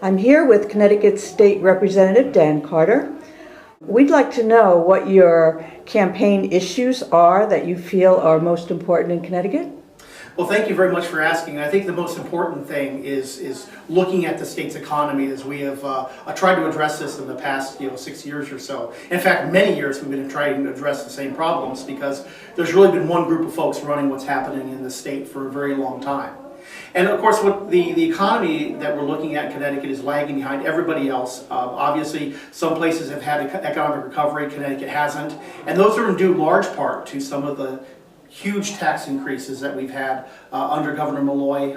I'm here with Connecticut State Representative Dan Carter. We'd like to know what your campaign issues are that you feel are most important in Connecticut. Well, thank you very much for asking. I think the most important thing is looking at the state's economy, as we have tried to address this in the past 6 years or so. In fact, many years we've been trying to address the same problems because there's really been one group of folks running what's happening in the state for a very long time. And of course, what the economy that we're looking at in Connecticut is lagging behind everybody else. Obviously, some places have had economic recovery, Connecticut hasn't. And those are in due large part to some of the huge tax increases that we've had under Governor Malloy.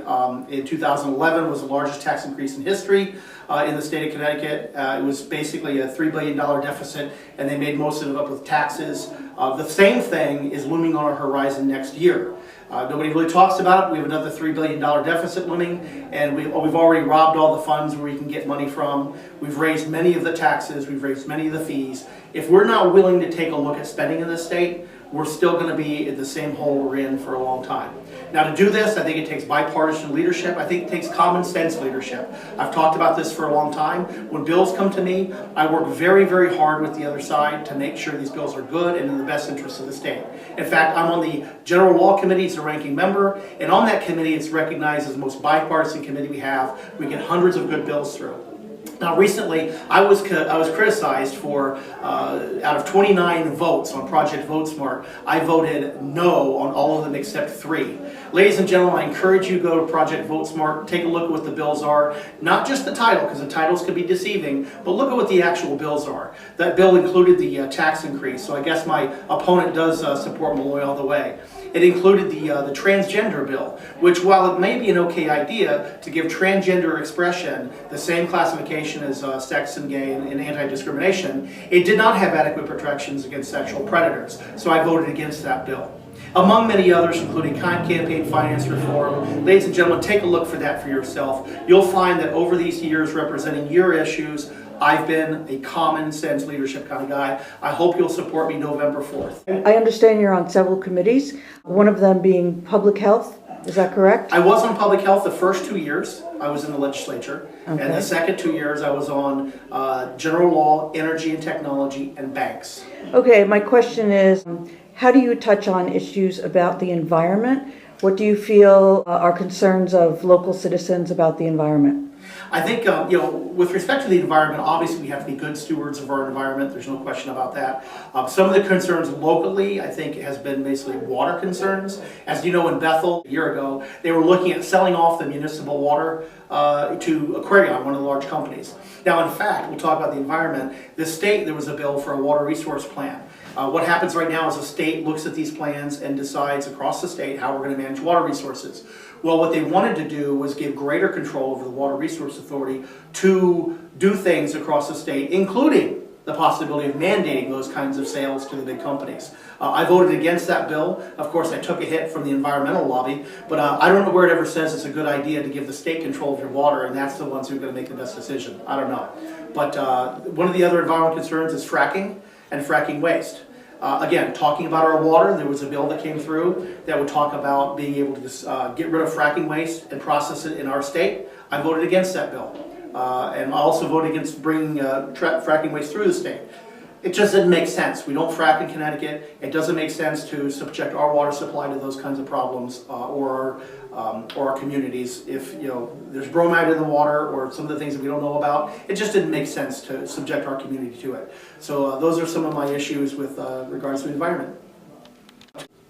In 2011 was the largest tax increase in history in the state of Connecticut. It was basically a $3 billion deficit, and they made most of it up with taxes. The same thing is looming on our horizon next year. Nobody really talks about it. We have another $3 billion deficit looming, and we've already robbed all the funds where we can get money from. We've raised many of the taxes. We've raised many of the fees. If we're not willing to take a look at spending in this state, we're still going to be in the same hole we're in for a long time. Now, to do this, I think it takes bipartisan leadership. I think it takes common sense leadership. I've talked about this for a long time. When bills come to me, I work very, very hard with the other side to make sure these bills are good and in the best interest of the state. In fact, I'm on the General Law Committee as a ranking member, and on that committee, it's recognized as the most bipartisan committee we have. We get hundreds of good bills through. Now, recently, I was criticized for, out of 29 votes on Project VoteSmart, I voted no on all of them except 3. Ladies and gentlemen, I encourage you to go to Project VoteSmart, take a look at what the bills are. Not just the title, because the titles can be deceiving, but look at what the actual bills are. That bill included the tax increase, so I guess my opponent does support Malloy all the way. It included the transgender bill, which, while it may be an okay idea to give transgender expression the same classification as sex and gay and anti-discrimination, it did not have adequate protections against sexual predators. So I voted against that bill. Among many others, including campaign finance reform. Ladies and gentlemen, take a look for that for yourself. You'll find that over these years representing your issues, I've been a common sense leadership kind of guy. I hope you'll support me November 4th. I understand you're on several committees, one of them being public health. Is that correct? I was on public health the first 2 years. I was in the legislature. Okay. And the second 2 years I was on general law, energy and technology, and banks. Okay, my question is, how do you touch on issues about the environment? What do you feel are concerns of local citizens about the environment? I think, with respect to the environment, obviously we have to be good stewards of our environment. There's no question about that. Some of the concerns locally, I think, has been basically water concerns. As you know, in Bethel, a year ago, they were looking at selling off the municipal water to Aquarion, one of the large companies. Now, in fact, we'll talk about the environment. The state, there was a bill for a water resource plan. What happens right now is the state looks at these plans and decides across the state how we're going to manage water resources. Well, what they wanted to do was give greater control over the Water Resource Authority to do things across the state, including the possibility of mandating those kinds of sales to the big companies. I voted against that bill. Of course, I took a hit from the environmental lobby, but I don't know where it ever says it's a good idea to give the state control of your water, and that's the ones who are going to make the best decision. I don't know. But one of the other environmental concerns is fracking and fracking waste. Again, talking about our water, there was a bill that came through that would talk about being able to get rid of fracking waste and process it in our state. I voted against that bill. And I also voted against bringing fracking waste through the state. It just didn't make sense. We don't frack in Connecticut. It doesn't make sense to subject our water supply to those kinds of problems or our communities. If there's bromide in the water or some of the things that we don't know about, it just didn't make sense to subject our community to it. So those are some of my issues with regards to the environment.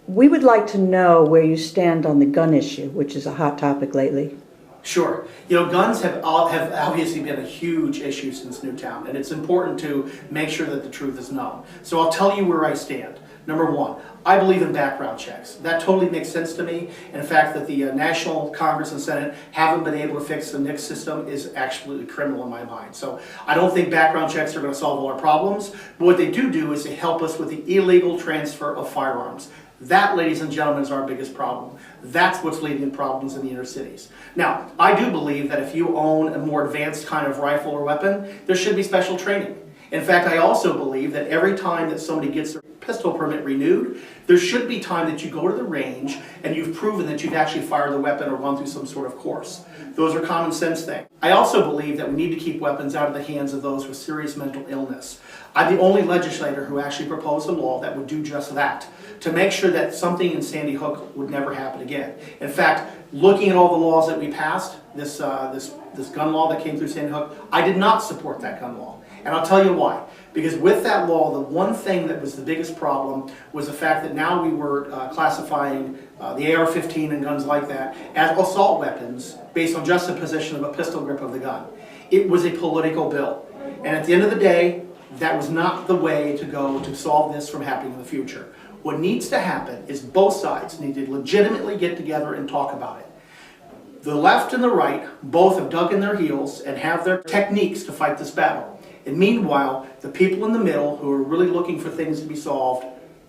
We would like to know where you stand on the gun issue, which is a hot topic lately. Sure. Guns have obviously been a huge issue since Newtown, and it's important to make sure that the truth is known. So I'll tell you where I stand. Number one, I believe in background checks. That totally makes sense to me. And the fact that the National Congress and Senate haven't been able to fix the NICS system is absolutely criminal in my mind. So I don't think background checks are going to solve all our problems, but what they do is they help us with the illegal transfer of firearms. That, ladies and gentlemen, is our biggest problem. That's what's leading to problems in the inner cities. Now, I do believe that if you own a more advanced kind of rifle or weapon, there should be special training. In fact, I also believe that every time that somebody gets their pistol permit renewed, there should be time that you go to the range and you've proven that you've actually fired the weapon or gone through some sort of course. Those are common sense things. I also believe that we need to keep weapons out of the hands of those with serious mental illness. I'm the only legislator who actually proposed a law that would do just that, to make sure that something in Sandy Hook would never happen again. In fact, looking at all the laws that we passed, this gun law that came through Sandy Hook, I did not support that gun law. And I'll tell you why. Because with that law, the one thing that was the biggest problem was the fact that now we were classifying the AR-15 and guns like that as assault weapons based on just the position of a pistol grip of the gun. It was a political bill. And at the end of the day, that was not the way to go to solve this from happening in the future. What needs to happen is both sides need to legitimately get together and talk about it. The left and the right both have dug in their heels and have their techniques to fight this battle. And meanwhile, the people in the middle who are really looking for things to be solved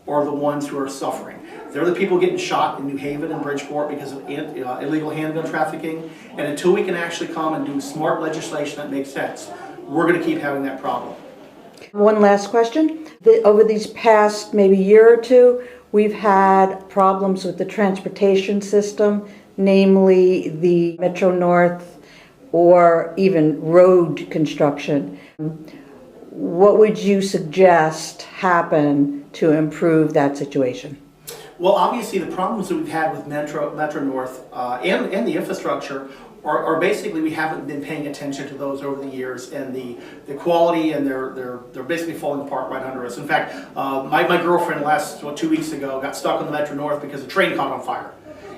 are the ones who are suffering. They're the people getting shot in New Haven and Bridgeport because of illegal handgun trafficking. And until we can actually come and do smart legislation that makes sense, we're going to keep having that problem. One last question. Over these past maybe year or two, we've had problems with the transportation system, namely the Metro North or even road construction. What would you suggest happen to improve that situation? Well, obviously the problems that we've had with Metro North and the infrastructure are basically we haven't been paying attention to those over the years, and the quality, and they're basically falling apart right under us. In fact, my girlfriend 2 weeks ago got stuck on the Metro North because a train caught on fire,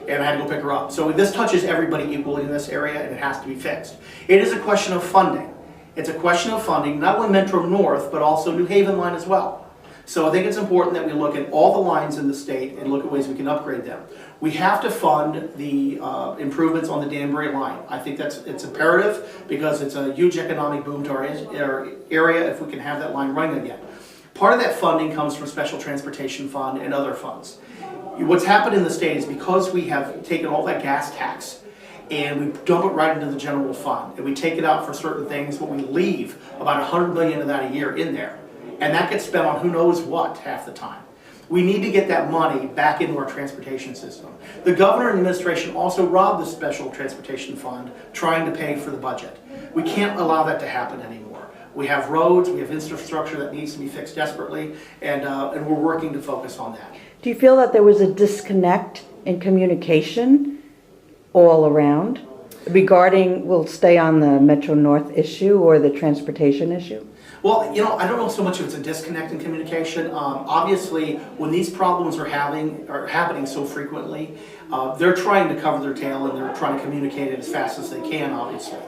and I had to go pick her up. So this touches everybody equally in this area, and it has to be fixed. It is a question of funding. It's a question of funding, not only Metro North, but also New Haven line as well. So I think it's important that we look at all the lines in the state and look at ways we can upgrade them. We have to fund the improvements on the Danbury line. I think it's imperative because it's a huge economic boom to our area if we can have that line running again. Part of that funding comes from Special Transportation Fund and other funds. What's happened in the state is because we have taken all that gas tax and we dump it right into the general fund, and we take it out for certain things, but we leave about $100 million of that a year in there. And that gets spent on who knows what half the time. We need to get that money back into our transportation system. The governor and the administration also robbed the Special Transportation Fund trying to pay for the budget. We can't allow that to happen anymore. We have roads, we have infrastructure that needs to be fixed desperately, and we're working to focus on that. Do you feel that there was a disconnect in communication all around regarding, we'll stay on the Metro North issue or the transportation issue? Well, I don't know so much if it's a disconnect in communication. Obviously, when these problems are happening so frequently, they're trying to cover their tail and they're trying to communicate it as fast as they can, obviously.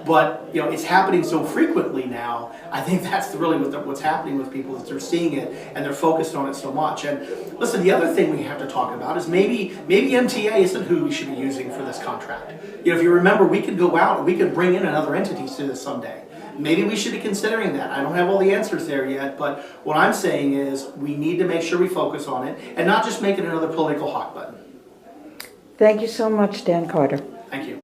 But it's happening so frequently now. I think that's really what's happening with people, is they're seeing it and they're focused on it so much. And listen, the other thing we have to talk about is maybe MTA isn't who we should be using for this contract. If you remember, we could go out and we could bring in another entities to this someday. Maybe we should be considering that. I don't have all the answers there yet, but what I'm saying is we need to make sure we focus on it and not just make it another political hot button. Thank you so much, Dan Carter. Thank you.